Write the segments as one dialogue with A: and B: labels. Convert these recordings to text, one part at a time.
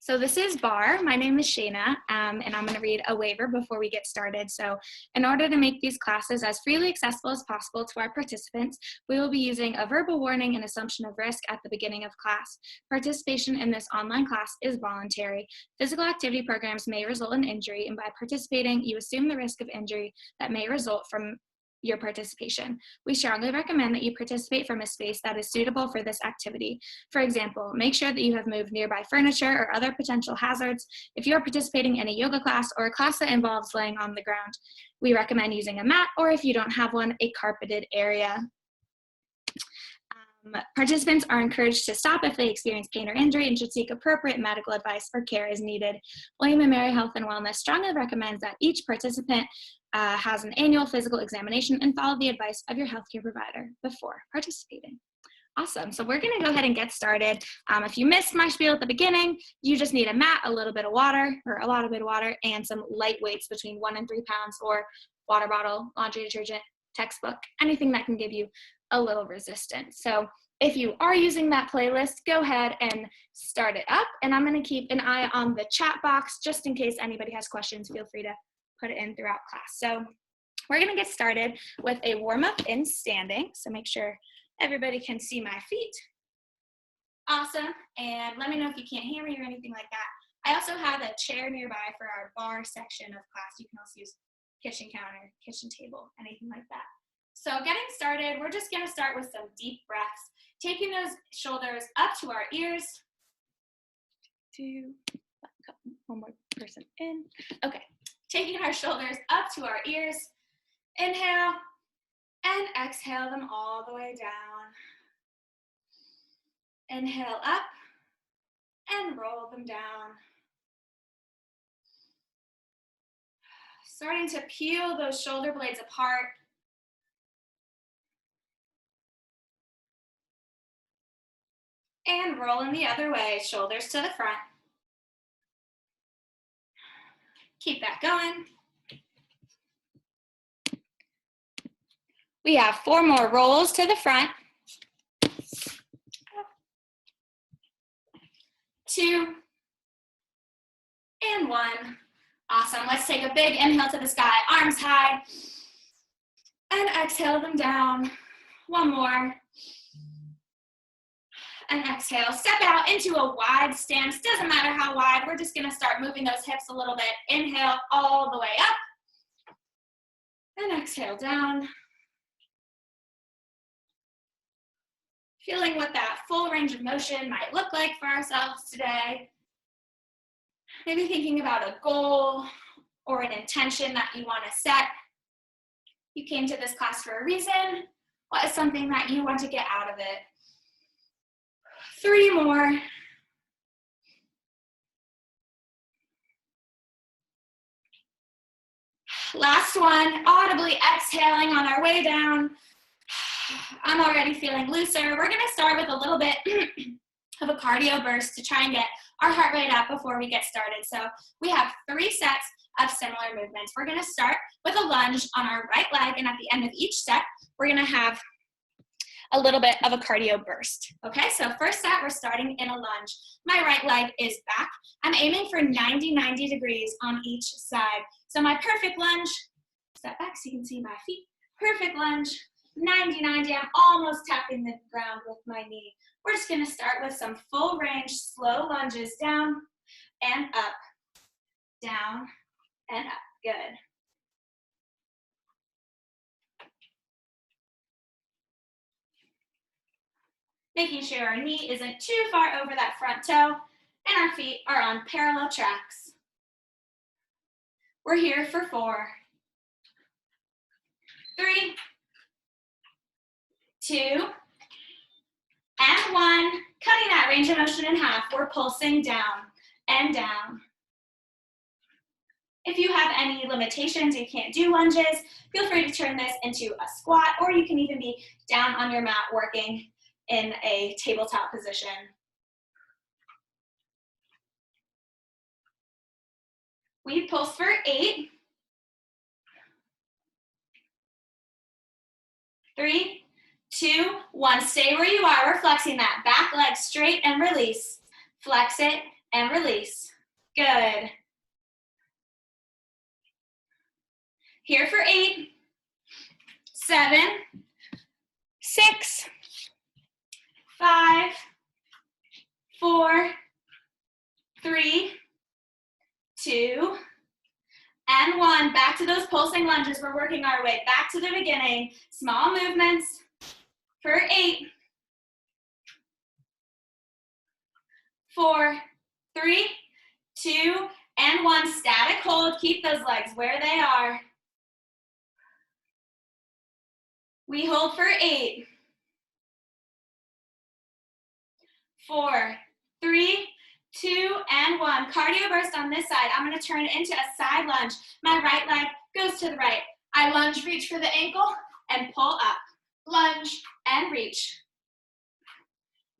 A: So this is Barre. My name is Shaina, and I'm going to read a waiver before we get started. So in order to make these classes as freely accessible as possible to our participants, we will be using a verbal warning and assumption of risk at the beginning of class. Participation in this online class is voluntary. Physical activity programs may result in injury, and by participating, you assume the risk of injury that may result from your participation. We strongly recommend that you participate from a space that is suitable for this activity. For example, make sure that you have moved nearby furniture or other potential hazards. If you are participating in a yoga class or a class that involves laying on the ground, we recommend using a mat, or if you don't have one, a carpeted area. Participants are encouraged to stop if they experience pain or injury and should seek appropriate medical advice or care as needed. William & Mary Health and Wellness strongly recommends that each participant has an annual physical examination and follow the advice of your healthcare provider before participating. Awesome, so we're gonna go ahead and get started. If you missed my spiel at the beginning, you just need a mat, a little bit of water, or a lot of bit of water, and some light weights between 1 and 3 pounds, or water bottle, laundry detergent, textbook, anything that can give you a little resistance. So if you are using that playlist, go ahead and start it up, and I'm gonna keep an eye on the chat box just in case anybody has questions. Feel free to put it in throughout class. So we're gonna get started with a warm-up in standing. So make sure everybody can see my feet. Awesome, and let me know if you can't hear me or anything like that. I also have a chair nearby for our bar section of class. You can also use kitchen counter, kitchen table, anything like that. So getting started, we're just gonna start with some deep breaths, taking those shoulders up to our ears. One more person in. Okay. Taking our shoulders up to our ears, inhale, and exhale them all the way down. Inhale up, and roll them down. Starting to peel those shoulder blades apart. And rolling the other way, shoulders to the front. Keep that going. We have 4 more rolls to the front. 2, and 1. Awesome. Let's take a big inhale to the sky, arms high, and exhale them down. 1 more. And exhale. Step out into a wide stance. Doesn't matter how wide. We're just going to start moving those hips a little bit. Inhale all the way up. And exhale down. Feeling what that full range of motion might look like for ourselves today. Maybe thinking about a goal or an intention that you want to set. You came to this class for a reason. What is something that you want to get out of it? 3 more. Last one, audibly exhaling on our way down. I'm already feeling looser. We're gonna start with a little bit of a cardio burst to try and get our heart rate up before we get started. So we have 3 sets of similar movements. We're gonna start with a lunge on our right leg, and at the end of each set, we're gonna have a little bit of a cardio burst. Okay, so first set, we're starting in a lunge. My right leg is back. I'm aiming for 90 degrees on each side. So my perfect lunge, step back so you can see my feet. Perfect lunge, 90, I'm almost tapping the ground with my knee. We're just gonna start with some full range, slow lunges down and up, down and up, good. Making sure our knee isn't too far over that front toe and our feet are on parallel tracks. We're here for 4, 3, 2, and 1. Cutting that range of motion in half. We're pulsing down and down. If you have any limitations, you can't do lunges, feel free to turn this into a squat, or you can even be down on your mat working in a tabletop position. We pulse for 8, 3, 2, 1. Stay where you are. We're flexing that back leg straight and release. Flex it and release. Good. Here for 8, 7, 6, 5, 4, 3, 2, and 1. Back to those pulsing lunges. We're working our way back to the beginning. Small movements for 8, 4, 3, 2, and 1. Static hold. Keep those legs where they are. We hold for 8, 4, 3, 2, and 1. Cardio burst on this side. I'm going to turn it into a side lunge. My right leg goes to the right. I lunge, reach for the ankle, and pull up. Lunge and reach.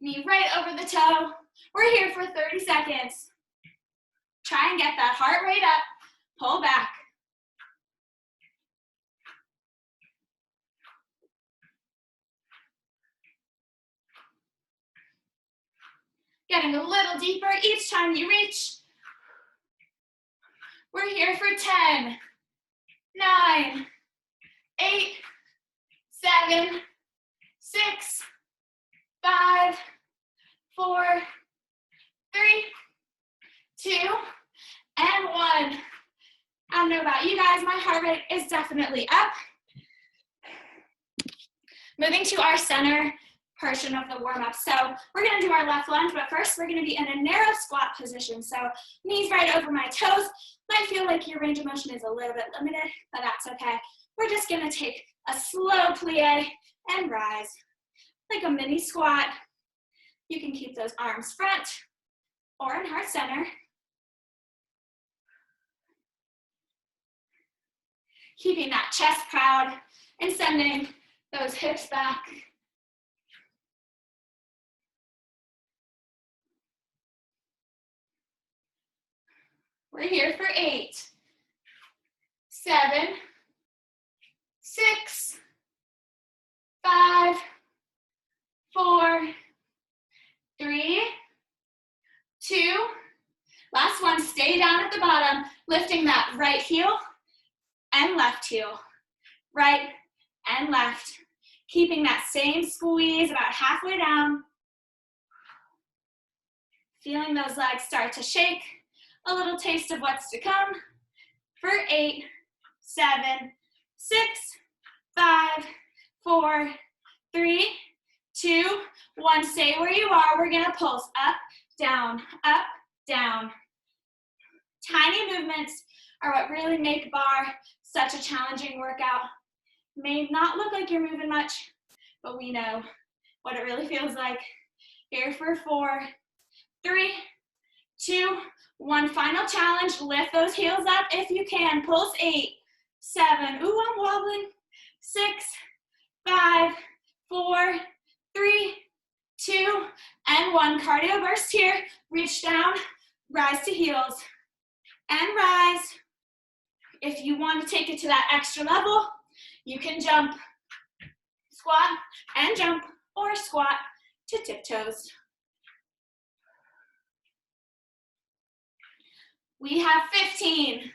A: Knee right over the toe. We're here for 30 seconds. Try and get that heart rate up. Pull back. Getting a little deeper each time you reach. We're here for 10, 9, 8, 7, 6, 5, 4, 3, 2, and 1. I don't know about you guys, my heart rate is definitely up. Moving to our center portion of the warm-up. So we're gonna do our left lunge, but first we're gonna be in a narrow squat position. So knees right over my toes. Might feel like your range of motion is a little bit limited, but that's okay. We're just gonna take a slow plie and rise, like a mini squat. You can keep those arms front or in heart center. Keeping that chest proud and sending those hips back. We're here for 8, 7, 6, 5, 4, 3, 2. Last one, stay down at the bottom, lifting that right heel and left heel. Right and left. Keeping that same squeeze about halfway down. Feeling those legs start to shake. A little taste of what's to come. For 8, 7, 6, 5, 4, 3, 2, 1. Stay where you are. We're gonna pulse up, down, up, down. Tiny movements are what really make bar such a challenging workout. May not look like you're moving much, but we know what it really feels like. Here for 4, 3, 2, 1. Final challenge. Lift those heels up if you can. Pulse 8, 7. Ooh, I'm wobbling. 6, 5, 4, 3, 2, and 1. Cardio burst here. Reach down, rise to heels, and rise. If you want to take it to that extra level, you can jump, squat, and jump, or squat to tiptoes. We have 15.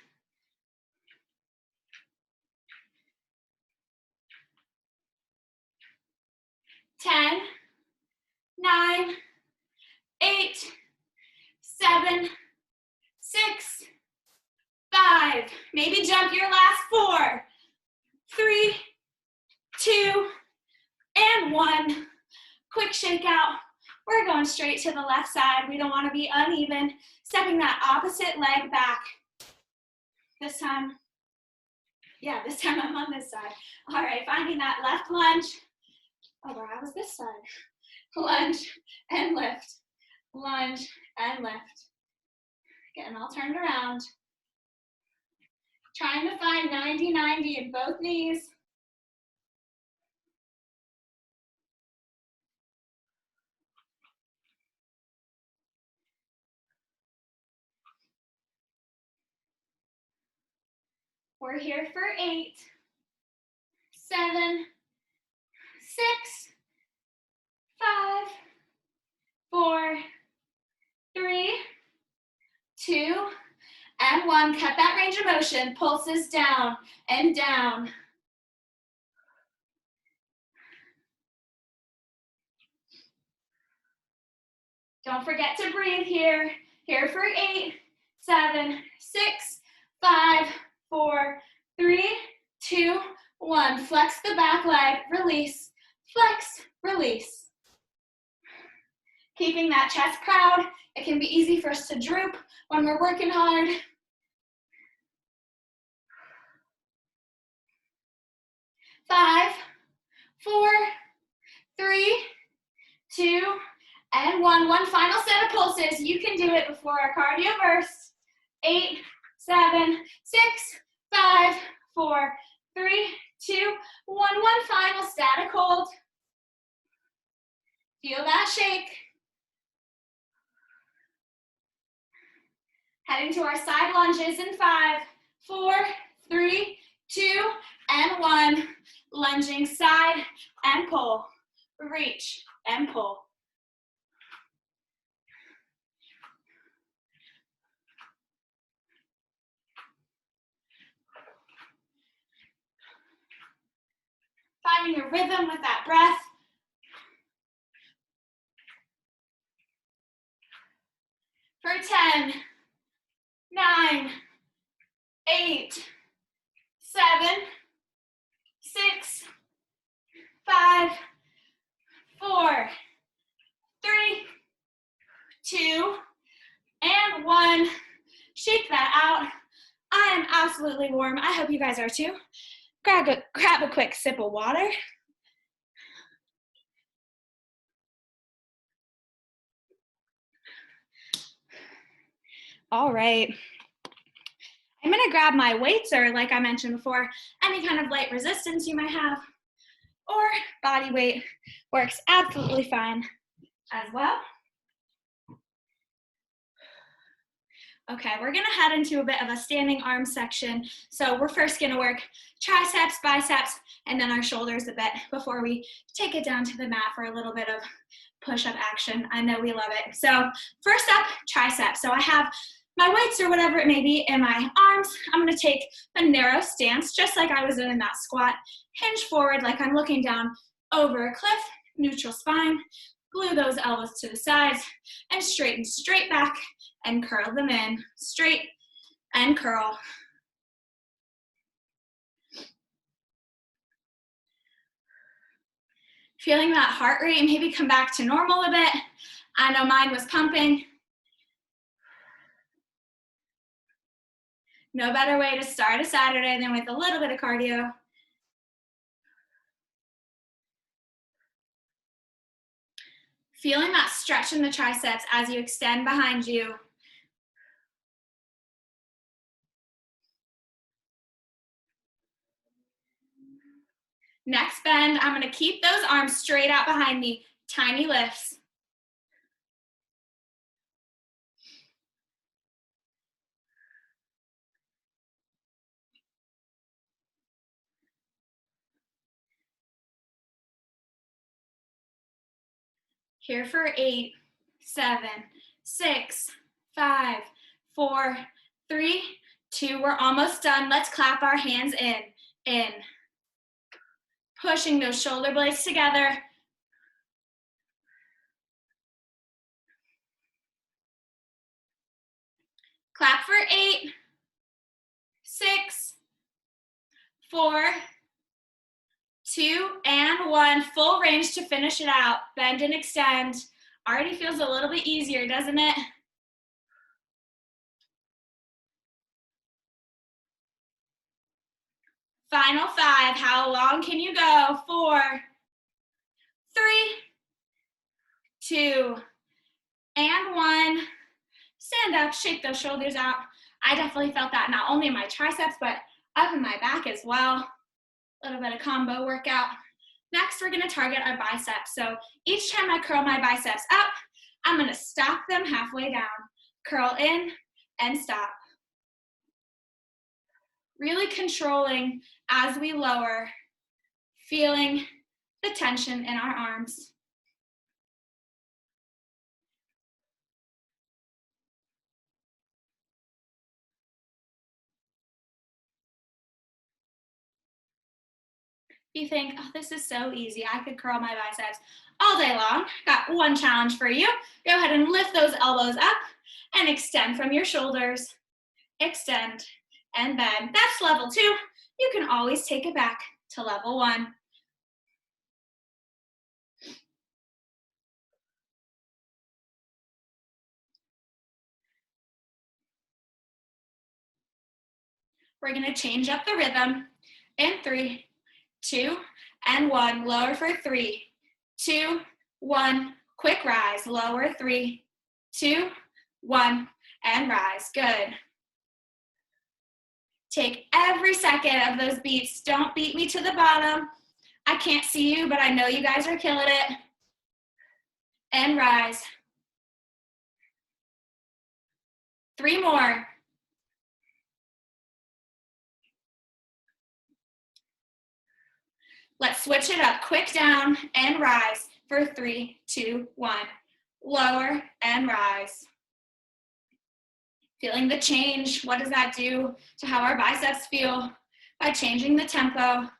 A: 10, 9, 8, 7, 6, 5. Maybe jump your last 4, 3, 2, and 1. Quick shake out. We're going straight to the left side. We don't want to be uneven. Stepping that opposite leg back. This time I'm on this side. All right, finding that left lunge. Oh, where I was this side. Lunge and lift. Lunge and lift. Getting all turned around. Trying to find 90-90 in both knees. We're here for 8, 7, 6, 5, 4, 3, 2, and 1. Cut that range of motion. Pulses down and down. Don't forget to breathe here. Here for 8, 7, 6, 5, 4, 3, 2, 1. Flex the back leg, release, flex, release. Keeping that chest proud. It can be easy for us to droop when we're working hard. 5, 4, 3, 2, and 1. One final set of pulses. You can do it before our cardio burst. 8, 7, 6, 5, 4, 3, 2, 1. One final static hold. Feel that shake. Heading to our side lunges in 5, 4, 3, 2, and 1. Lunging side and pull. Reach and pull. Finding a rhythm with that breath. For 10, 9, 8, 7, 6, 5, 4, 3, 2, and 1. Shake that out. I am absolutely warm. I hope you guys are too. Grab a quick sip of water. All right. I'm gonna grab my weights, or like I mentioned before, any kind of light resistance you might have, or body weight works absolutely fine as well. Okay, we're gonna head into a bit of a standing arm section. So we're first gonna work triceps, biceps, and then our shoulders a bit before we take it down to the mat for a little bit of push-up action. I know we love it. So first up, triceps. So I have my weights or whatever it may be in my arms. I'm gonna take a narrow stance, just like I was in that squat. Hinge forward like I'm looking down over a cliff, neutral spine. Glue those elbows to the sides and straighten straight back and curl them in. Straight and curl. Feeling that heart rate, maybe come back to normal a bit. I know mine was pumping. No better way to start a Saturday than with a little bit of cardio. Feeling that stretch in the triceps as you extend behind you. Next bend, I'm gonna keep those arms straight out behind me. Tiny lifts. Here for 8, 7, 6, 5, 4, 3, 2. We're almost done. Let's clap our hands in. Pushing those shoulder blades together. Clap for 8, 6, 4, 2, and 1. Full range to finish it out. Bend and extend. Already feels a little bit easier, doesn't it? Final 5. How long can you go? 4, 3, 2, and 1. Stand up, shake those shoulders out. I definitely felt that not only in my triceps, but up in my back as well. A little bit of combo workout. Next, we're gonna target our biceps. So each time I curl my biceps up, I'm gonna stop them halfway down. Curl in and stop. Really controlling as we lower, feeling the tension in our arms. You think, oh, this is so easy. I could curl my biceps all day long. Got one challenge for you. Go ahead and lift those elbows up and extend from your shoulders. Extend and bend. That's level 2. You can always take it back to level 1. We're going to change up the rhythm in 3, 2, and 1. Lower for 3, 2, 1. Quick rise. Lower 3, 2, 1, and rise. Good. Take every second of those beats. Don't beat me to the bottom. I can't see you, but I know you guys are killing it. And rise. 3 more. Let's switch it up. Quick down and rise for 3, 2, 1. Lower and rise. Feeling the change. What does that do to how our biceps feel by changing the tempo?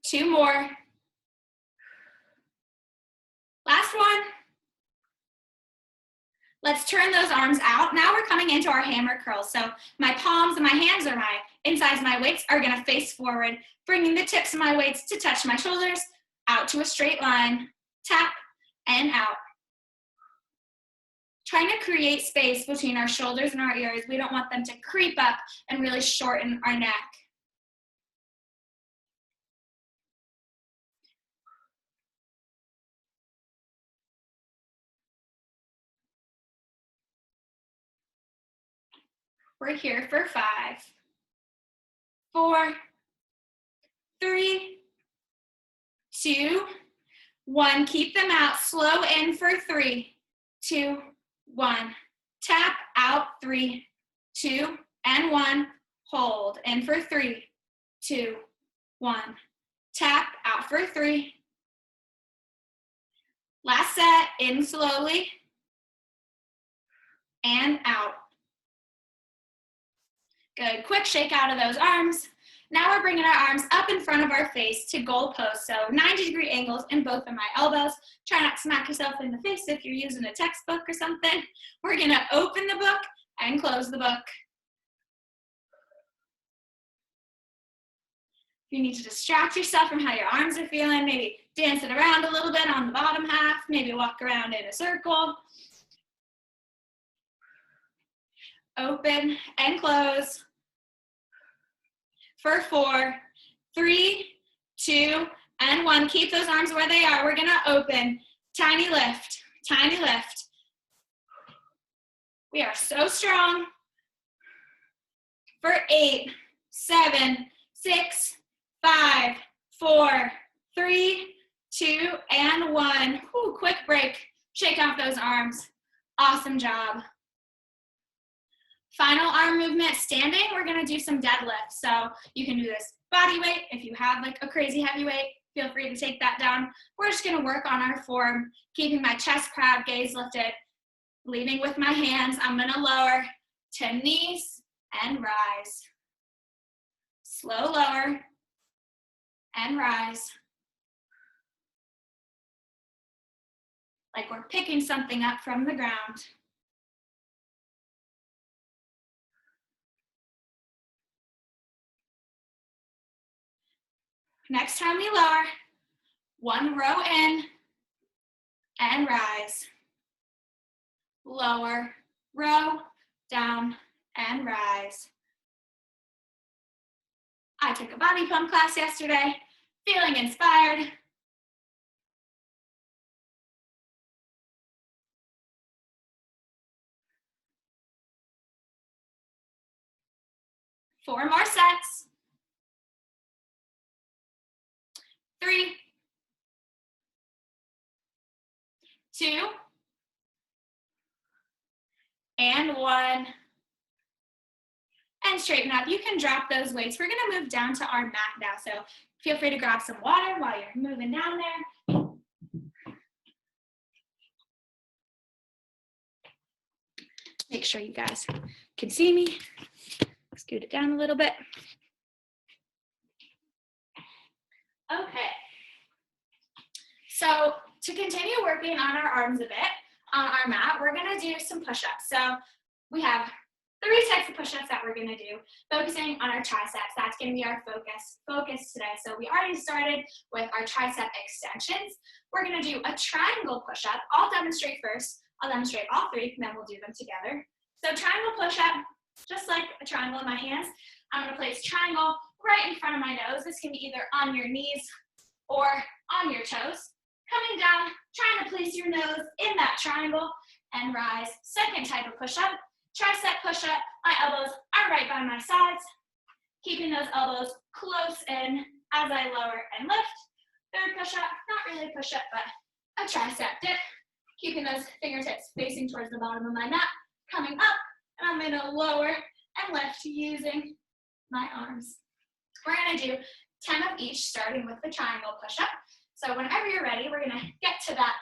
A: Two more. Last one. Let's turn those arms out. Now we're coming into our hammer curls. So my palms and my hands or my insides of my weights are gonna face forward, bringing the tips of my weights to touch my shoulders, out to a straight line, tap, and out. Trying to create space between our shoulders and our ears. We don't want them to creep up and really shorten our neck. We're here for 5, 4, 3, 2, 1. Keep them out. Slow in for 3, 2, 1. Tap out 3, 2, and 1. Hold in for 3, 2, 1. Tap out for 3. Last set. In slowly and out. Good. Quick shake out of those arms. Now we're bringing our arms up in front of our face to goal pose. So 90-degree angles in both of my elbows. Try not to smack yourself in the face if you're using a textbook or something. We're going to open the book and close the book. If you need to distract yourself from how your arms are feeling, maybe dance it around a little bit on the bottom half, maybe walk around in a circle. Open and close. For 4, 3, 2, and 1. Keep those arms where they are. We're gonna open. Tiny lift, tiny lift. We are so strong. For 8, 7, 6, 5, 4, 3, 2, and 1. Whew, quick break. Shake off those arms. Awesome job. Final arm movement, standing, we're gonna do some deadlifts. So you can do this body weight. If you have like a crazy heavy weight, feel free to take that down. We're just gonna work on our form, keeping my chest proud, gaze lifted, leading with my hands. I'm gonna lower to knees and rise. Slow lower and rise. Like we're picking something up from the ground. Next time we lower, 1 row in and rise. Lower, row, down, and rise. I took a body pump class yesterday, feeling inspired. Four more sets. 3, 2, and 1. And straighten up. You can drop those weights. We're gonna move down to our mat now. So feel free to grab some water while you're moving down there. Make sure you guys can see me. Scoot it down a little bit. Okay. So to continue working on our arms a bit on our mat, we're gonna do some push-ups. So we have 3 types of push-ups that we're gonna do, focusing on our triceps. That's gonna be our focus today. So we already started with our tricep extensions. We're gonna do a triangle push-up. I'll demonstrate first. I'll demonstrate all 3, and then we'll do them together. So triangle push-up, just like a triangle in my hands. I'm gonna place triangle right in front of my nose. This can be either on your knees or on your toes. Coming down, trying to place your nose in that triangle and rise. Second type of push-up, tricep push-up. My elbows are right by my sides. Keeping those elbows close in as I lower and lift. Third push-up, not really a push-up, but a tricep dip. Keeping those fingertips facing towards the bottom of my mat. Coming up, and I'm gonna lower and lift using my arms. We're gonna do 10 of each, starting with the triangle push-up. So whenever you're ready, we're gonna get to that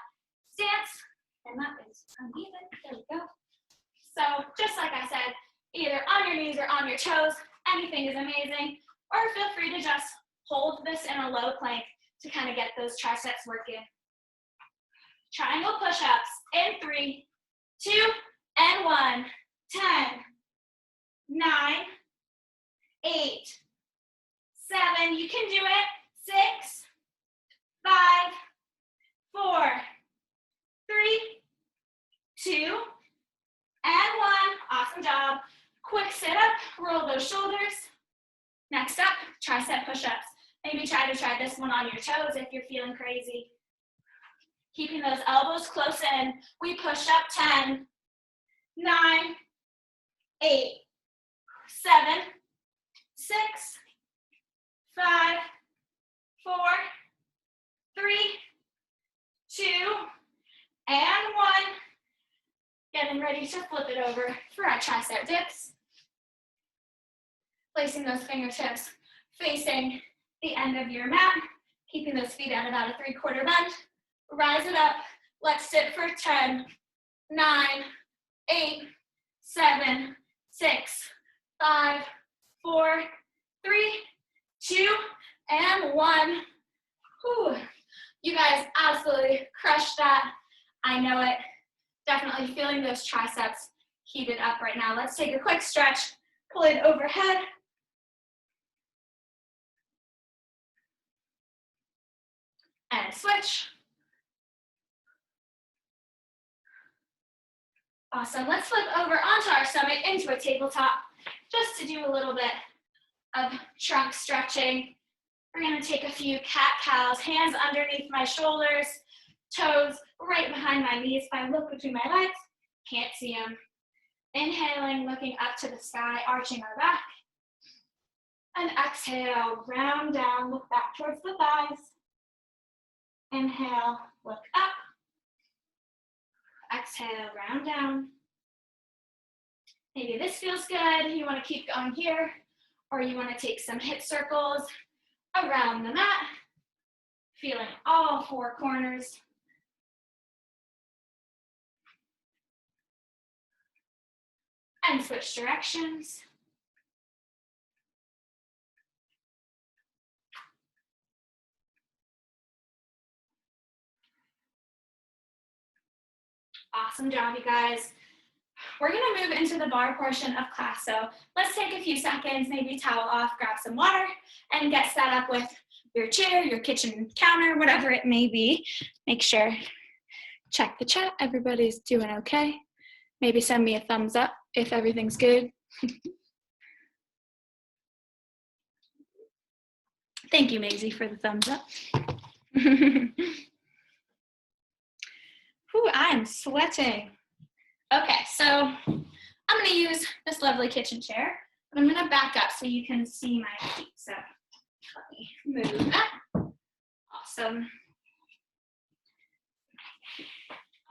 A: stance, and that is uneven, there we go. So just like I said, either on your knees or on your toes, anything is amazing, or feel free to just hold this in a low plank to kind of get those triceps working. Triangle push-ups in 3, 2, and 1, 10, 9, 8, 7, you can do it, 6, 5, 4, 3, 2, and 1. Awesome job. Quick sit up, roll those shoulders. Next up, tricep push-ups. Maybe try this one on your toes if you're feeling crazy. Keeping those elbows close in. We push up 10, 9, 8, 7, 6, 5, 4, 3, 2, and 1. Getting ready to flip it over for our tricep dips. Placing those fingertips facing the end of your mat, keeping those feet at about a 3/4 bend. Rise it up. Let's sit for 10, 9, 8, 7, 6, 5, 4, 3, 2, and 1. Whew. You guys absolutely crushed that. I know it. Definitely feeling those triceps heated up right now. Let's take a quick stretch. Pull it overhead. And switch. Awesome. Let's flip over onto our stomach into a tabletop just to do a little bit of trunk stretching. We're going to take a few cat-cows, hands underneath my shoulders, toes right behind my knees. If I look between my legs, can't see them. Inhaling, looking up to the sky, arching our back. And exhale, round down, look back towards the thighs. Inhale, look up. Exhale, round down. Maybe this feels good. You want to keep going here, or you want to take some hip circles around the mat, feeling all 4 corners. And switch directions. Awesome job, you guys. We're gonna move into the bar portion of class. So let's take a few seconds, maybe towel off, grab some water, and get set up with your chair, your kitchen counter, whatever it may be. Make sure, check the chat, everybody's doing okay. Maybe send me a thumbs up if everything's good. Thank you, Maisie, for the thumbs up. Ooh, I'm sweating. Okay, so I'm gonna use this lovely kitchen chair, but I'm gonna back up so you can see my feet. So let me move that. Awesome.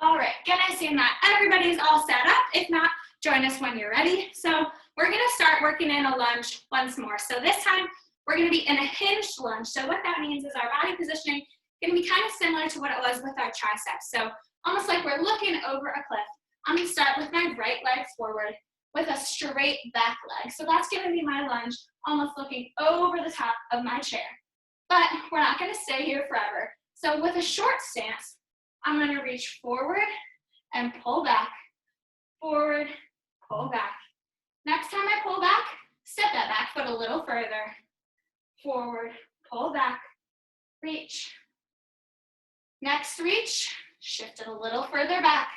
A: All right, gonna assume that everybody's all set up. If not, join us when you're ready. So we're gonna start working in a lunge once more. So this time, we're gonna be in a hinged lunge. So what that means is our body positioning is gonna be kind of similar to what it was with our triceps. So almost like we're looking over a cliff. I'm gonna start with my right leg forward with a straight back leg. So that's gonna be my lunge, almost looking over the top of my chair. But we're not gonna stay here forever. So with a short stance, I'm gonna reach forward and pull back, forward, pull back. Next time I pull back, step that back foot a little further. Forward, pull back, reach. Next reach, shift it a little further back.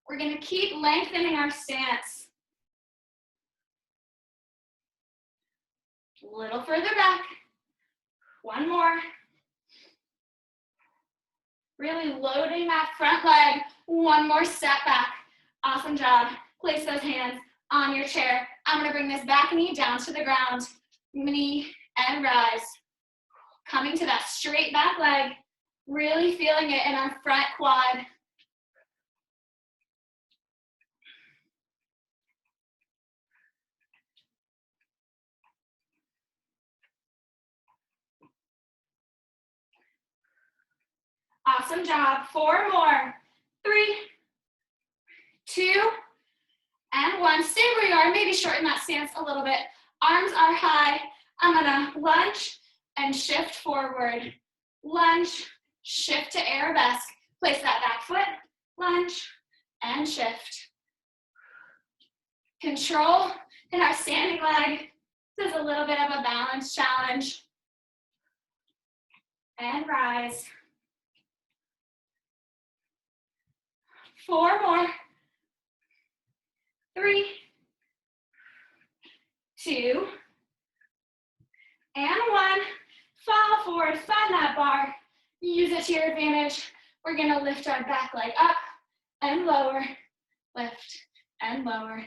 A: We're gonna keep lengthening our stance. A little further back. One more. Really loading that front leg. One more step back. Awesome job. Place those hands on your chair. I'm gonna bring this back knee down to the ground. Knee and rise. Coming to that straight back leg. Really feeling it in our front quad. Awesome job. 4 more. 3, 2, and 1. Stay where you are. Maybe shorten that stance a little bit. Arms are high. I'm gonna lunge and shift forward. Lunge, shift to arabesque. Place that back foot, lunge, and shift. Control in our standing leg. This is a little bit of a balance challenge. And rise. 4 more. 3, 2, and 1. Fall forward, find that bar. Use it to your advantage. We're gonna lift our back leg up and lower. Lift and lower.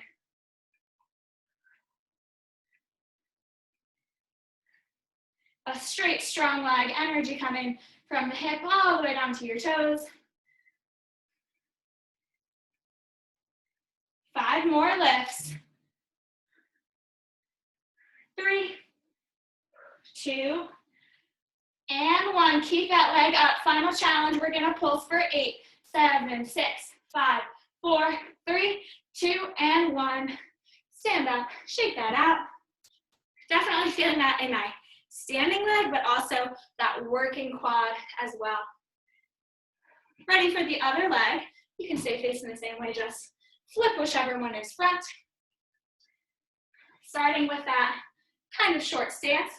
A: A straight, strong leg, energy coming from the hip all the way down to your toes. 5 more lifts. 3, 2, and 1. Keep that leg up. Final challenge. We're gonna pulse for 8, 7, 6, 5, 4, 3, 2, and 1. Stand up. Shake that out. Definitely feeling that in my standing leg, but also that working quad as well. Ready for the other leg. You can stay facing the same way, just flip whichever one is front. Starting with that kind of short stance.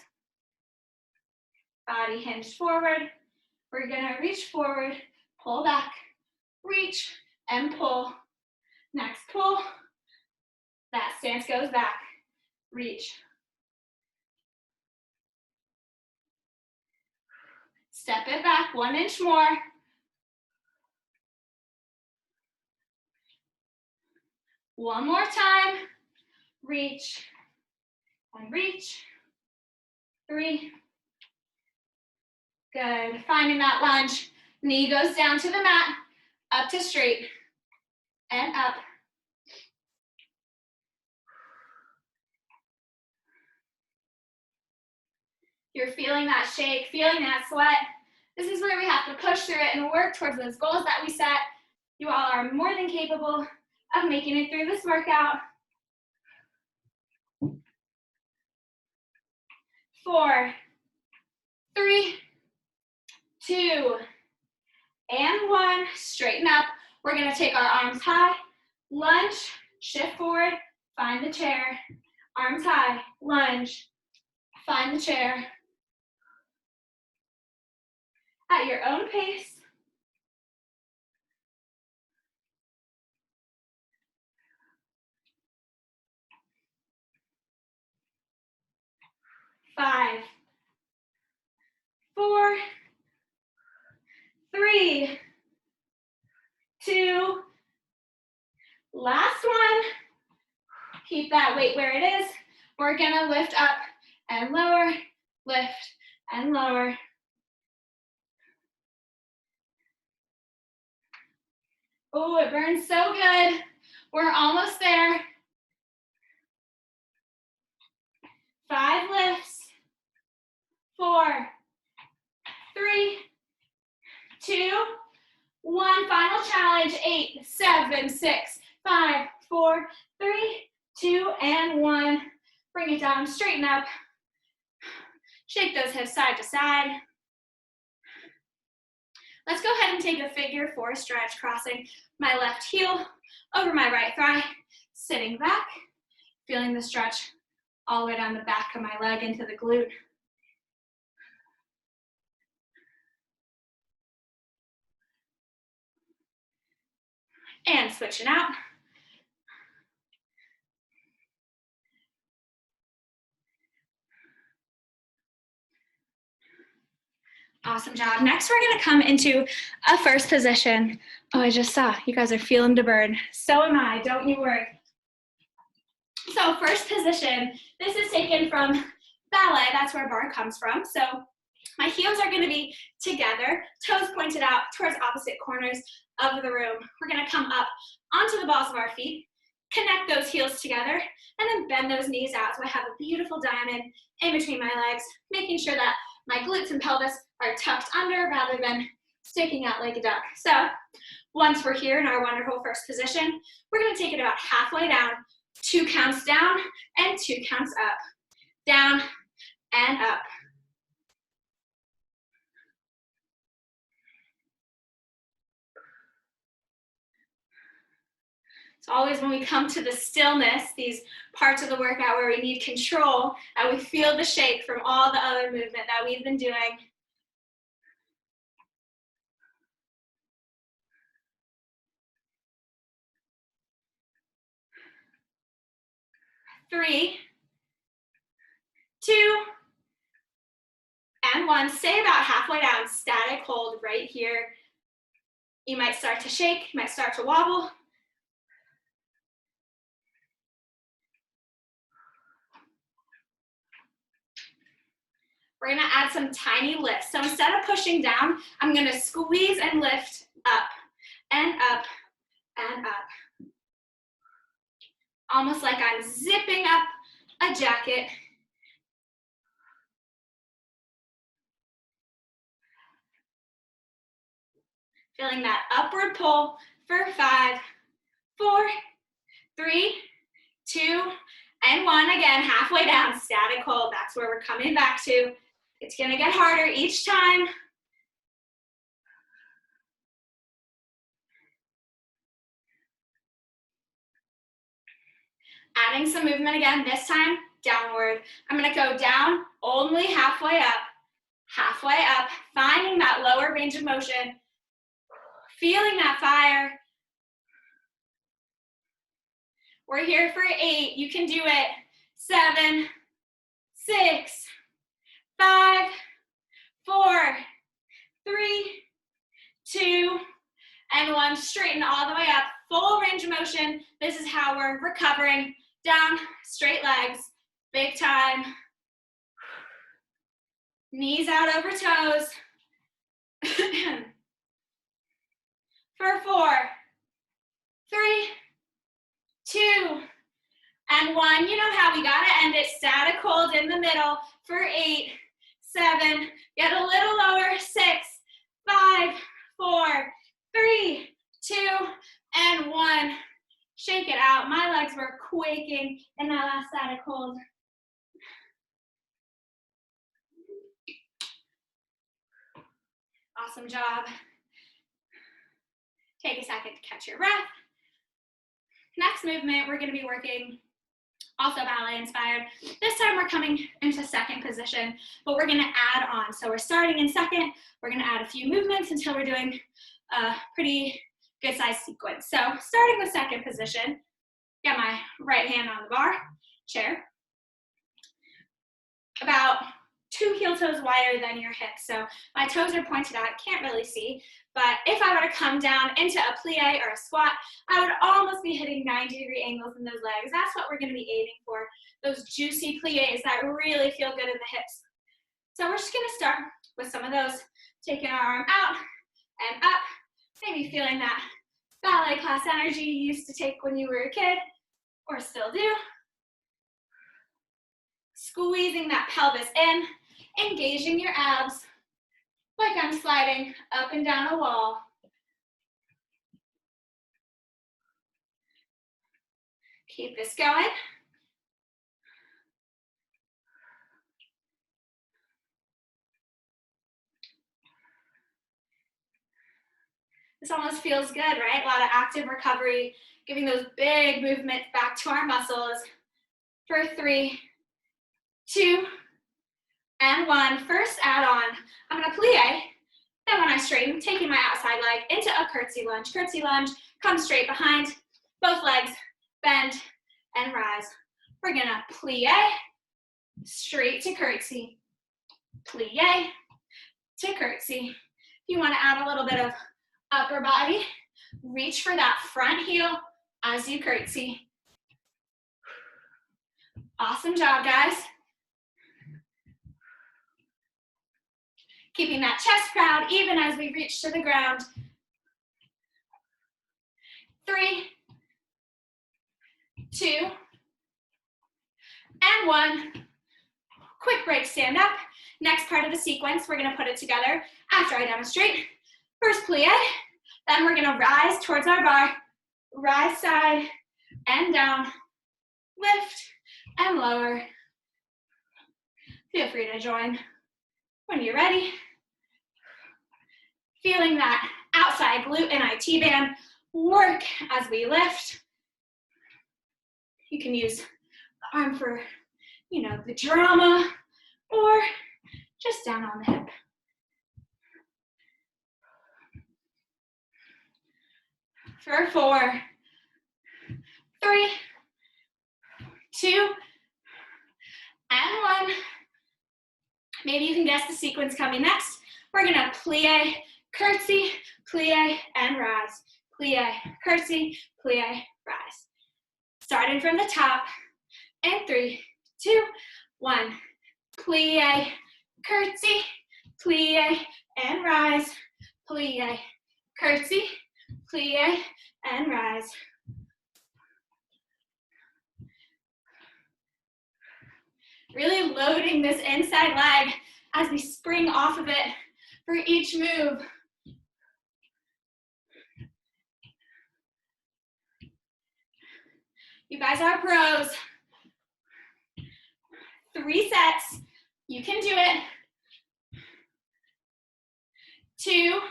A: Body hinged forward. We're gonna reach forward, pull back, reach, and pull. Next pull. That stance goes back. Reach. Step it back 1 inch more. One more time. Reach and reach. 3. Good. Finding that lunge. Knee goes down to the mat, up to straight, and up. You're feeling that shake, feeling that sweat. This is where we have to push through it and work towards those goals that we set. You all are more than capable of making it through this workout. 4, 3, 2, and 1. Straighten up. We're gonna take our arms high, lunge, shift forward, find the chair. Arms high, lunge, find the chair. At your own pace. 5, 4, 3, 2, last one. Keep that weight where it is. We're gonna lift up and lower, lift and lower. Oh, it burns so good. We're almost there. 5 lifts. 4, 3, 2, 1. Final challenge. 8, 7, 6, 5, 5, 4, 3, 2, and 1. Bring it down, straighten up. Shake those hips side to side. Let's go ahead and take a figure 4 stretch, crossing my left heel over my right thigh, sitting back, feeling the stretch all the way down the back of my leg into the glute. And switching out. Awesome job. Next, we're gonna come into a first position. Oh, I just saw, you guys are feeling the burn. So am I, don't you worry. So first position, this is taken from ballet, that's where barre comes from. So my heels are gonna be together, toes pointed out towards opposite corners of the room. We're gonna come up onto the balls of our feet, connect those heels together, and then bend those knees out. So I have a beautiful diamond in between my legs, making sure that my glutes and pelvis are tucked under rather than sticking out like a duck. So once we're here in our wonderful first position, we're gonna take it about halfway down, 2 counts down and 2 counts up, down and up. It's always when we come to the stillness, these parts of the workout where we need control, and we feel the shake from all the other movement that we've been doing. Three, 2, and 1. Stay about halfway down, static hold right here. You might start to shake, you might start to wobble. We're gonna add some tiny lifts. So instead of pushing down, I'm gonna squeeze and lift up and up and up. Almost like I'm zipping up a jacket. Feeling that upward pull for 5, 4, 3, 2, and 1. Again, halfway down, static hold. That's where we're coming back to. It's gonna get harder each time. Adding some movement again, this time downward. I'm gonna go down only halfway up, finding that lower range of motion, feeling that fire. We're here for 8, you can do it. 7, 6, 5, 4, 3, 2, and 1. Straighten all the way up, full range of motion. This is how we're recovering. Down, straight legs, big time. Knees out over toes. For 4, 3, 2, and 1. You know how we gotta end it. Static hold in the middle for 8, 7, get a little lower, 6, 5, 4, 3, 2, and 1. Shake it out. My legs were quaking in that last static hold. Awesome job. Take a second to catch your breath. Next movement, we're gonna be working also ballet inspired. This time we're coming into second position, but we're gonna add on. So we're starting in second, we're gonna add a few movements until we're doing a pretty good size sequence. So starting with second position, get my right hand on the bar, chair. About 2 heel toes wider than your hips. So my toes are pointed out, can't really see, but if I were to come down into a plie or a squat, I would almost be hitting 90-degree angles in those legs. That's what we're gonna be aiming for, those juicy plies that really feel good in the hips. So we're just gonna start with some of those, taking our arm out and up, maybe feeling that ballet class energy you used to take when you were a kid, or still do. Squeezing that pelvis in, engaging your abs, like I'm sliding up and down a wall. Keep this going. This almost feels good, right? A lot of active recovery, giving those big movements back to our muscles. For 3, 2, and 1. First add on, I'm gonna plie. Then when I straighten, taking my outside leg into a curtsy lunge. Curtsy lunge, come straight behind, both legs, bend, and rise. We're gonna plie, straight to curtsy, plie, to curtsy. If you wanna add a little bit of upper body, reach for that front heel as you curtsy. Awesome job, guys. Keeping that chest proud even as we reach to the ground. 3, 2, and 1. Quick break, stand up. Next part of the sequence, we're gonna put it together after I demonstrate. First plie, then we're gonna rise towards our bar, rise side and down, lift and lower. Feel free to join when you're ready. Feeling that outside glute and IT band work as we lift. You can use the arm for, the drama, or just down on the hip. For 4, 3, 2, and 1. Maybe you can guess the sequence coming next. We're gonna plie, curtsy, plie, and rise. Plie, curtsy, plie, rise. Starting from the top, and 3, 2, 1. Plie, curtsy, plie, and rise. Plie, curtsy, plie, and rise. Really loading this inside leg as we spring off of it for each move. You guys are pros. 3 sets. You can do it. 2.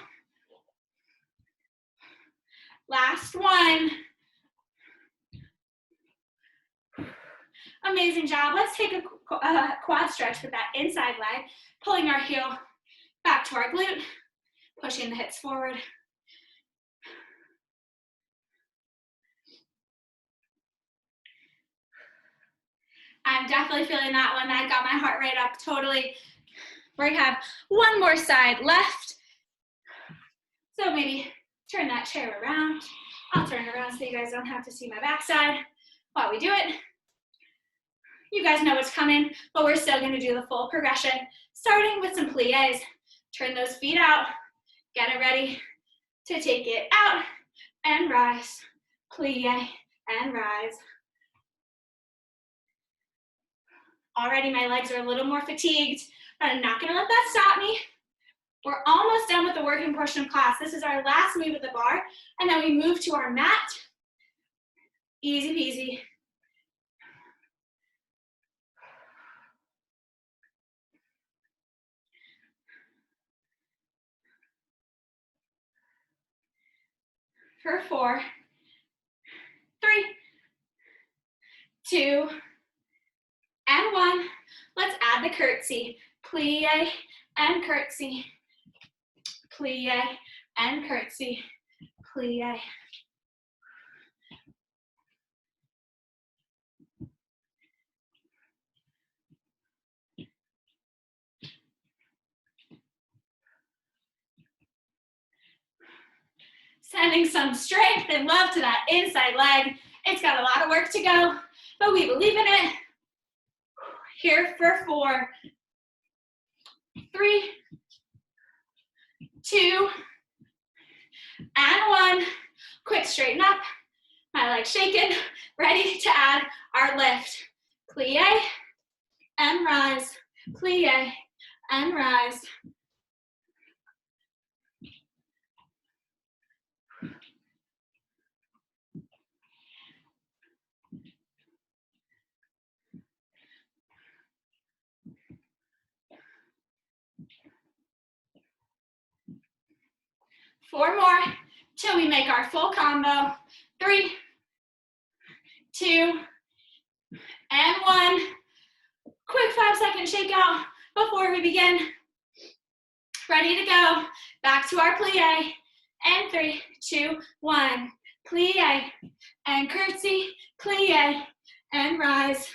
A: Last 1. Amazing job. Let's take a quad stretch with that inside leg, pulling our heel back to our glute, pushing the hips forward. I'm definitely feeling that one. That got my heart rate up totally. We have one more side left. So maybe turn that chair around. I'll turn it around so you guys don't have to see my backside while we do it. You guys know what's coming, but we're still gonna do the full progression, starting with some plies. Turn those feet out, get it ready to take it out and rise. Plie and rise. Already my legs are a little more fatigued, but I'm not gonna let that stop me. We're almost done with the working portion of class. This is our last move at the bar, and then we move to our mat. Easy peasy. For 4, 3, 2, and 1. Let's add the curtsy. Plie and curtsy. Plie and curtsy. Plie. Sending some strength and love to that inside leg. It's got a lot of work to go, but we believe in it. Here for 4, 3, 2, and 1. Quick straighten up. My legs shaking, ready to add our lift. Plie and rise. Plie and rise. 4 more till we make our full combo. 3, 2, and 1. Quick 5-second shakeout before we begin. Ready to go. Back to our plie. And 3, 2, 1. Plie and curtsy, plie and rise.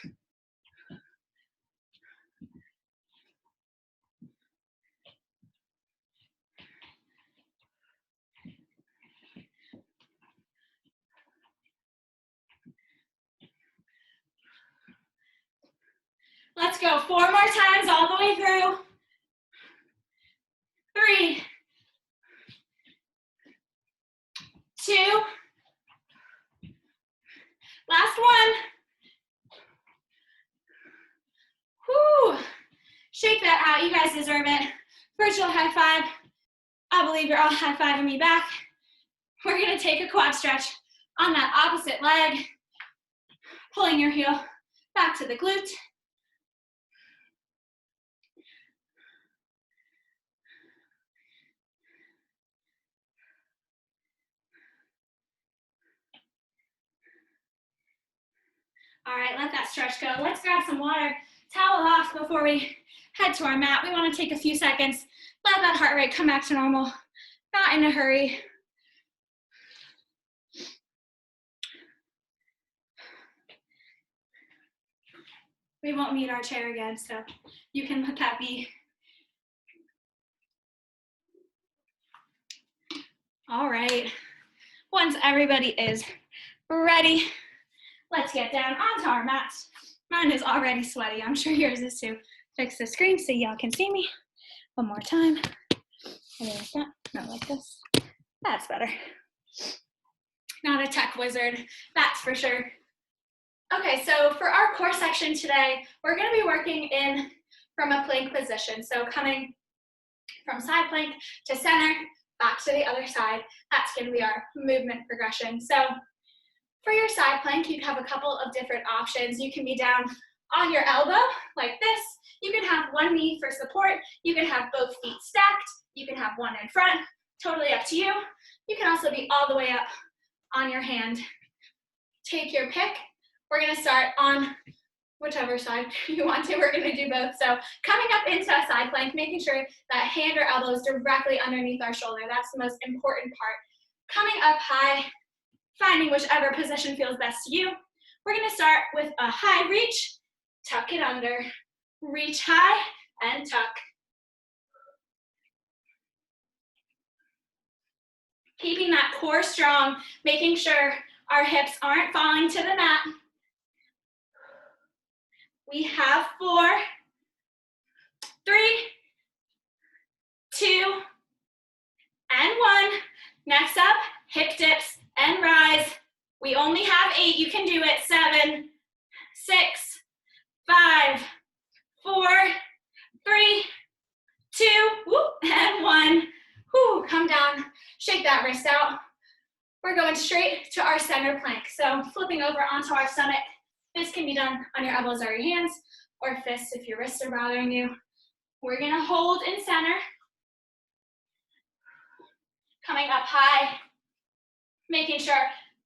A: Let's go 4 more times all the way through. 3, 2, last one. Whoo! Shake that out, you guys deserve it. Virtual high five. I believe you're all high-fiving me back. We're gonna take a quad stretch on that opposite leg, pulling your heel back to the glute. All right, let that stretch go. Let's grab some water, towel off before we head to our mat. We want to take a few seconds, let that heart rate come back to normal, not in a hurry. We won't need our chair again, so you can let that be. All right, once everybody is ready, let's get down onto our mats. Mine is already sweaty. I'm sure yours is too. Fix the screen so y'all can see me. One more time. Maybe like that, not like this. That's better. Not a tech wizard, that's for sure. Okay, so for our core section today, we're gonna be working in from a plank position. So coming from side plank to center, back to the other side, that's gonna be our movement progression. So for your side plank, you can have a couple of different options. You can be down on your elbow like this. You can have one knee for support. You can have both feet stacked. You can have one in front, totally up to you. You can also be all the way up on your hand. Take your pick. We're gonna start on whichever side you want to. We're gonna do both. So coming up into a side plank, making sure that hand or elbow is directly underneath our shoulder. That's the most important part. Coming up high, finding whichever position feels best to you. We're gonna start with a high reach, tuck it under, reach high and tuck. Keeping that core strong, making sure our hips aren't falling to the mat. We have 4, 3, 2, and 1. Next up, hip dips and rise. We only have 8, you can do it. 7, 6, 5, 4, 3, 2, whoop, and 1. Whew, come down, shake that wrist out. We're going straight to our center plank. So flipping over onto our stomach. This can be done on your elbows or your hands, or fists if your wrists are bothering you. We're gonna hold in center. Coming up high, making sure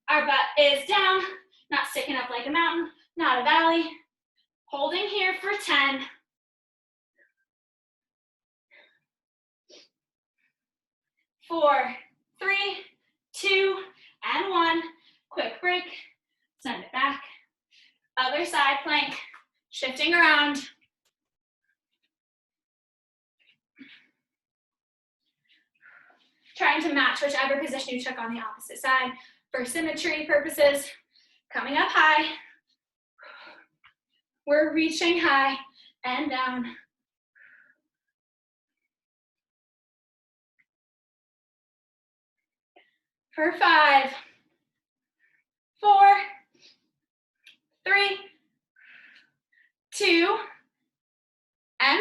A: our butt is down, not sticking up like a mountain, not a valley. Holding here for 10. 4, 3, 2, and 1. Quick break, send it back. Other side plank, shifting around. Trying to match whichever position you took on the opposite side for symmetry purposes. Coming up high. We're reaching high and down. For 5, 4, 3, 2, and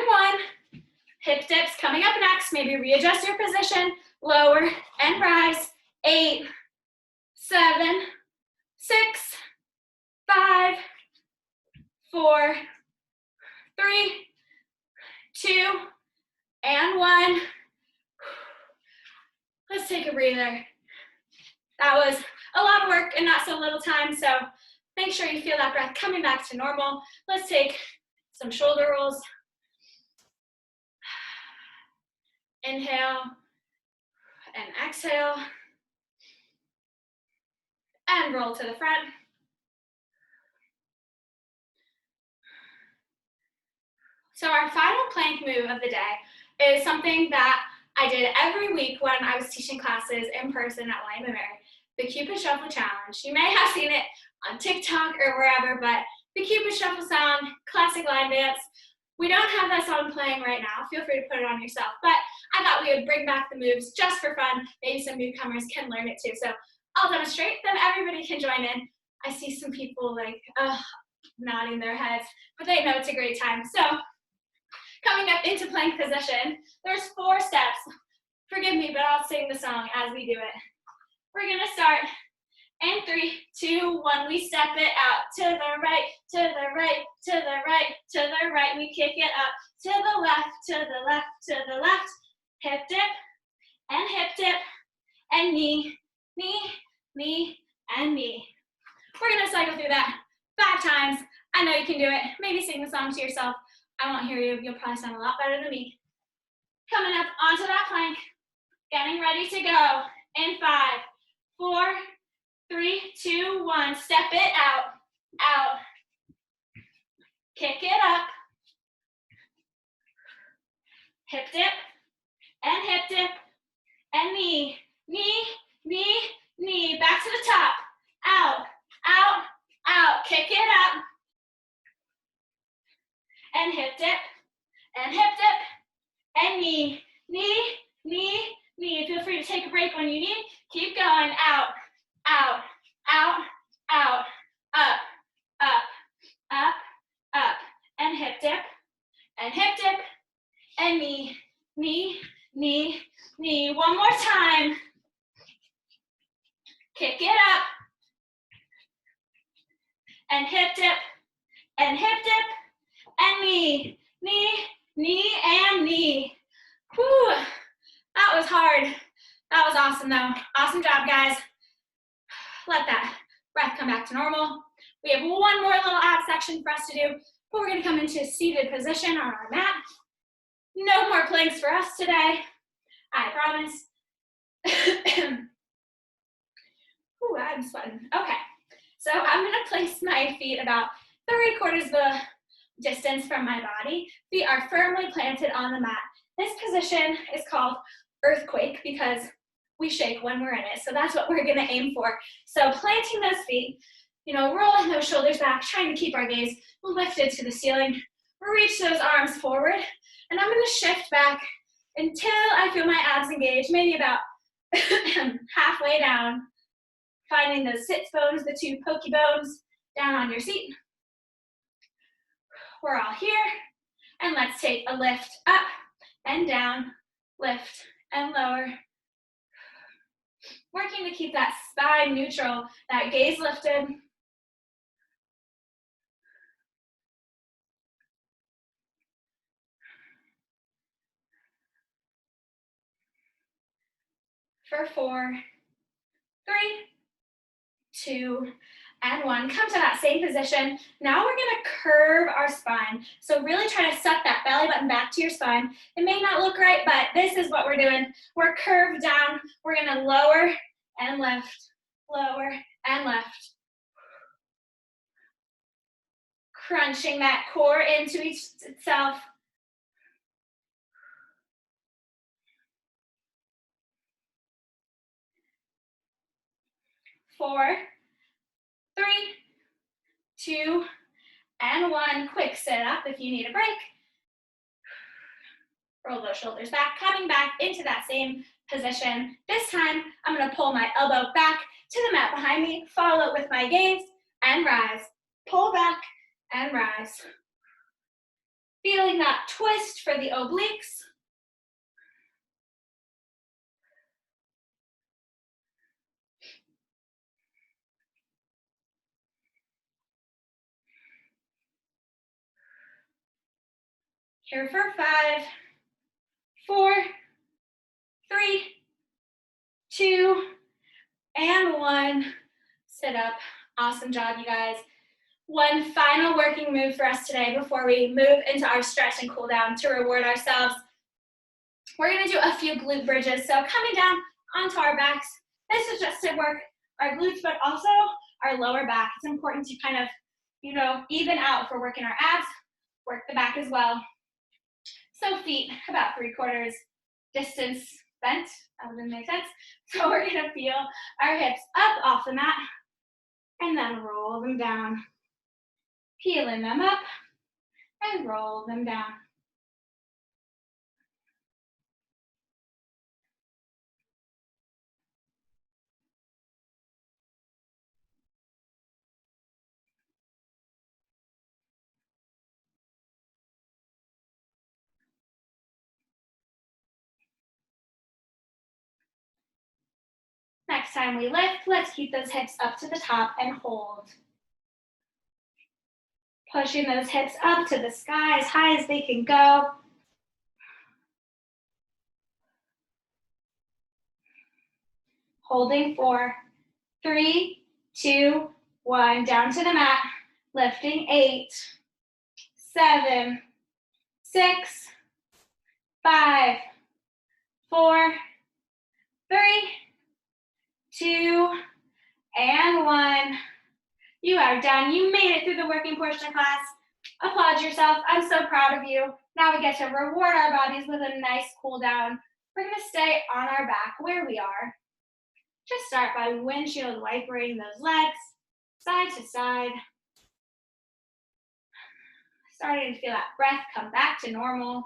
A: 1. Hip dips coming up next. Maybe readjust your position, lower and rise. 8, 7, 6, 5, 4, 3, 2, and 1. Let's take a breather. That was a lot of work and not so little time, so make sure you feel that breath coming back to normal. Let's take some shoulder rolls. Inhale and exhale. And roll to the front. So our final plank move of the day is something that I did every week when I was teaching classes in person at William & Mary, the Cupid Shuffle Challenge. You may have seen it on TikTok or wherever, but the Cupid Shuffle song, classic line dance. We don't have that song playing right now. Feel free to put it on yourself. But I thought we would bring back the moves just for fun. Maybe some newcomers can learn it too. So I'll demonstrate, then everybody can join in. I see some people like nodding their heads, but they know it's a great time. So coming up into plank position, there's 4 steps. Forgive me, but I'll sing the song as we do it. We're gonna start in 3, 2, 1. We step it out to the right, to the right, to the right, to the right. We kick it up to the left, to the left, to the left. Hip dip and hip dip and knee, knee, knee, and knee. We're gonna cycle through that 5 times. I know you can do it. Maybe sing the song to yourself. I won't hear you. You'll probably sound a lot better than me. Coming up onto that plank. Getting ready to go in 5, 4, 3, 2, 1. Step it out, out. Kick it up. Hip dip and hip dip and knee, knee, knee, knee. Back to the top. Out, out, out. Kick it up. And hip dip and hip dip and knee, knee, knee, knee. Feel free to take a break when you need. Keep going. Out, out, out, out, up, up, up, up. And hip dip and knee, knee, knee, knee. One more time. Kick it up. And hip dip and knee, knee, knee, and knee. Whew, that was hard. That was awesome though. Awesome job, guys. Let that breath come back to normal. We have one more little ab section for us to do, but we're gonna come into a seated position on our mat. No more planks for us today, I promise. Ooh, I'm sweating. Okay, so I'm gonna place my feet about 3/4 of the distance from my body. Feet are firmly planted on the mat. This position is called earthquake because we shake when we're in it. So that's what we're gonna aim for. So planting those feet, rolling those shoulders back, trying to keep our gaze lifted to the ceiling. Reach those arms forward, and I'm gonna shift back until I feel my abs engage, maybe about halfway down. Finding those sits bones, the 2 pokey bones down on your seat. We're all here, and let's take a lift up and down, lift and lower. Working to keep that spine neutral, that gaze lifted. For 4, 3, 2, and 1. Come to that same position. Now we're gonna curve our spine. So really try to suck that belly button back to your spine. It may not look right, but this is what we're doing. We're curved down. We're gonna lower and lift, lower and lift. Crunching that core into itself. 4, 3, 2, and 1. Quick sit up if you need a break. Roll those shoulders back, coming back into that same position. This time, I'm gonna pull my elbow back to the mat behind me, follow with my gaze, and rise. Pull back and rise. Feeling that twist for the obliques. Here for 5, 4, 3, 2, and 1. Sit up. Awesome job, you guys. One final working move for us today before we move into our stretch and cool down to reward ourselves. We're going to do a few glute bridges. So coming down onto our backs. This is just to work our glutes, but also our lower back. It's important to kind of, even out for working our abs, work the back as well. So feet about 3/4 distance bent. That doesn't make sense. So we're going to feel our hips up off the mat and then roll them down. Peeling them up and roll them down. Next time we lift, let's keep those hips up to the top and hold. Pushing those hips up to the sky as high as they can go. Holding for 3, 2, 1. Down to the mat. Lifting 8, 7, 6, 5, 4, 3, 2, and 1. You are done. You made it through the working portion of class. Applaud yourself. I'm so proud of you. Now we get to reward our bodies with a nice cool down. We're going to stay on our back where we are. Just start by windshield wipering those legs side to side. Starting to feel that breath come back to normal.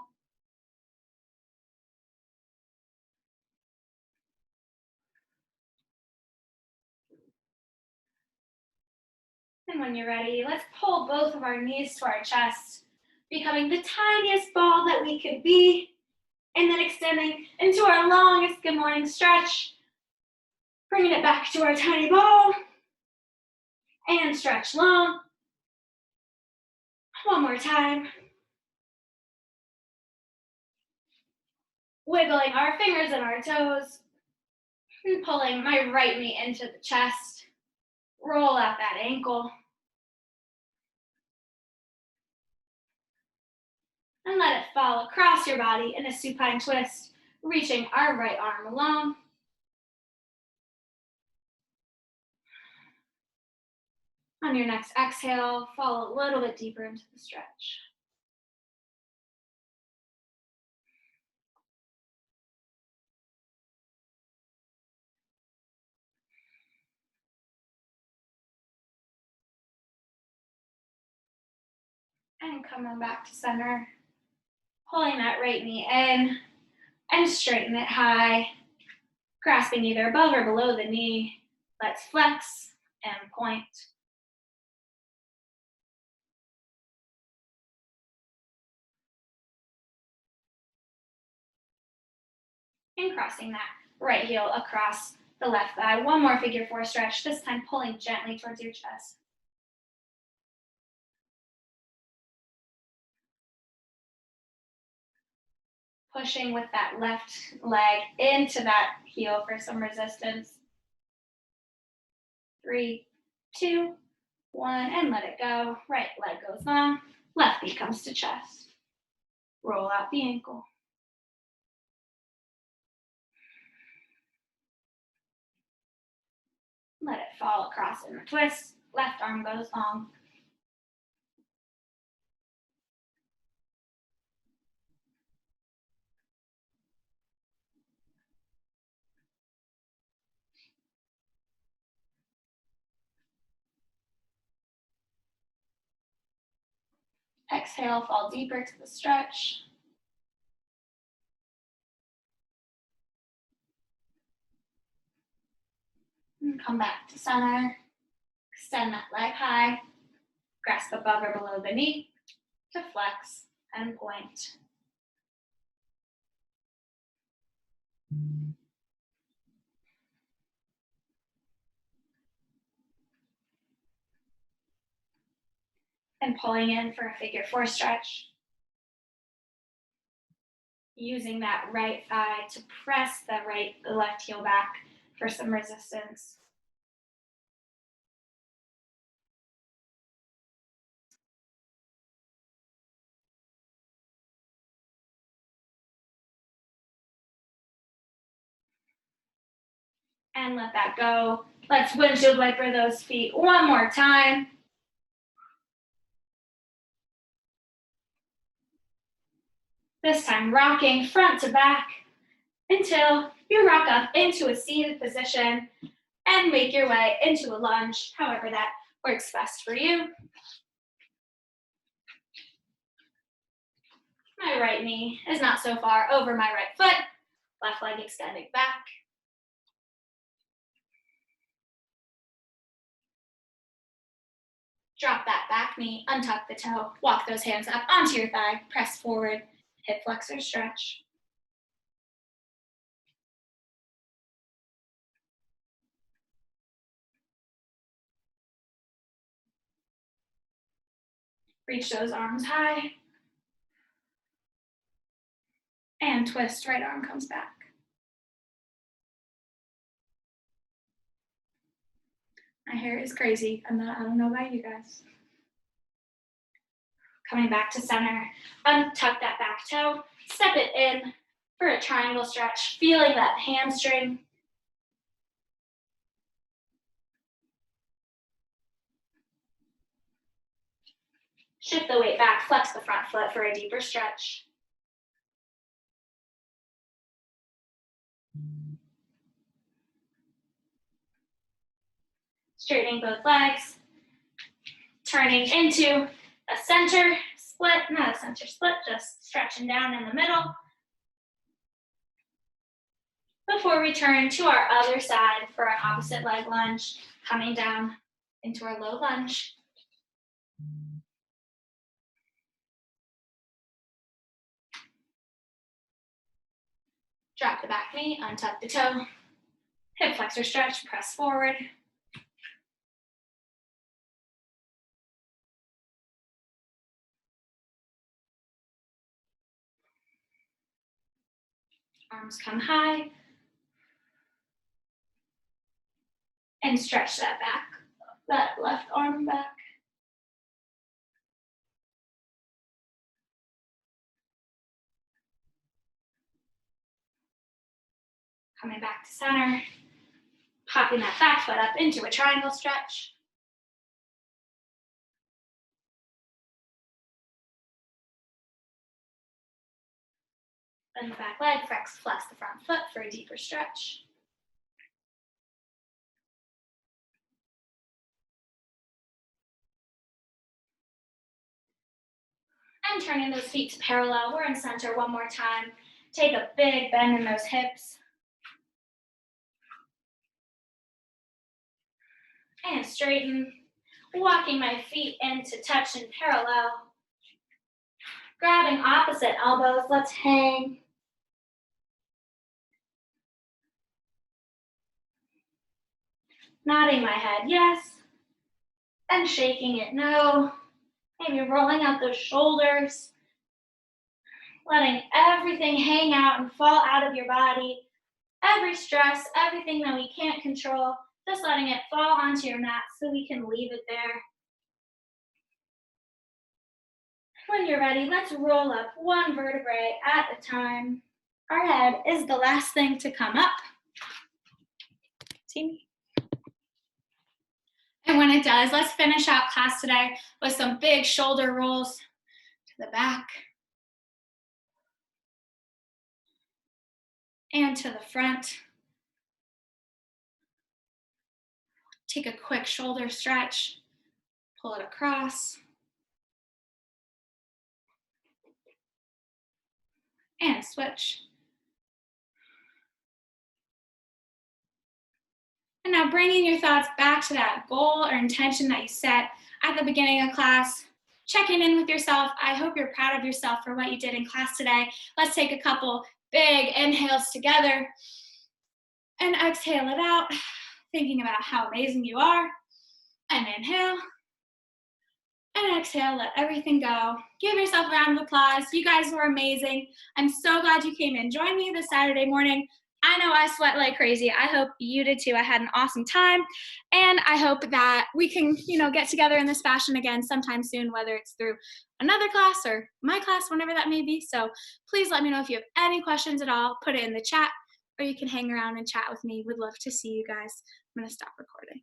A: And when you're ready, let's pull both of our knees to our chest, becoming the tiniest ball that we could be, and then extending into our longest good morning stretch. Bringing it back to our tiny ball, and stretch long. One more time. Wiggling our fingers and our toes, and pulling my right knee into the chest. Roll out that ankle. And let it fall across your body in a supine twist, reaching our right arm along. On your next exhale, fall a little bit deeper into the stretch. And coming back to center, pulling that right knee in and straighten it high, grasping either above or below the knee. Let's flex and point. And crossing that right heel across the left thigh. One more figure 4 stretch, this time pulling gently towards your chest. Pushing with that left leg into that heel for some resistance. 3, 2, 1, and let it go. Right leg goes long, left knee comes to chest. Roll out the ankle. Let it fall across in the twist. Left arm goes long. Exhale, fall deeper to the stretch. And come back to center. Extend that leg high. Grasp above or below the knee to flex and point. And pulling in for a figure 4 stretch. Using that right thigh to press the left heel back, for some resistance. And let that go. Let's windshield wiper those feet one more time. This time rocking front to back until you rock up into a seated position and make your way into a lunge, however that works best for you. My right knee is not so far over my right foot, left leg extending back. Drop that back knee, untuck the toe, walk those hands up onto your thigh, press forward, hip flexor stretch. Reach those arms high. And twist, right arm comes back. My hair is crazy. I don't know about you guys. Coming back to center, untuck that back toe, step it in for a triangle stretch, feeling that hamstring. Shift the weight back, flex the front foot for a deeper stretch. Straightening both legs, turning into a center split, not a center split, just stretching down in the middle. Before we turn to our other side for an opposite leg lunge, coming down into our low lunge. Drop the back knee, untuck the toe, hip flexor stretch, press forward. Arms come high. And stretch that back, that left arm back. Coming back to center, popping that back foot up into a triangle stretch. Bend the back leg, flex the front foot for a deeper stretch. And turning those feet to parallel. We're in center one more time. Take a big bend in those hips. And straighten. Walking my feet into touch and parallel. Grabbing opposite elbows. Let's hang. Nodding my head yes. And shaking it no. Maybe rolling out those shoulders. Letting everything hang out and fall out of your body. Every stress, everything that we can't control, just letting it fall onto your mat so we can leave it there. When you're ready, let's roll up one vertebrae at a time. Our head is the last thing to come up. See me? And when it does, let's finish out class today with some big shoulder rolls to the back and to the front. Take a quick shoulder stretch, pull it across, and switch. And now bringing your thoughts back to that goal or intention that you set at the beginning of class, checking in with yourself. I hope you're proud of yourself for what you did in class today. Let's take a couple big inhales together and exhale it out, thinking about how amazing you are. And inhale and exhale, let everything go. Give yourself a round of applause. You guys were amazing. I'm so glad you came in. Join me this Saturday morning I know I sweat like crazy. I hope you did too. I had an awesome time. And I hope that we can, get together in this fashion again sometime soon, whether it's through another class or my class, whenever that may be. So please let me know if you have any questions at all. Put it in the chat, or you can hang around and chat with me. We'd love to see you guys. I'm going to stop recording.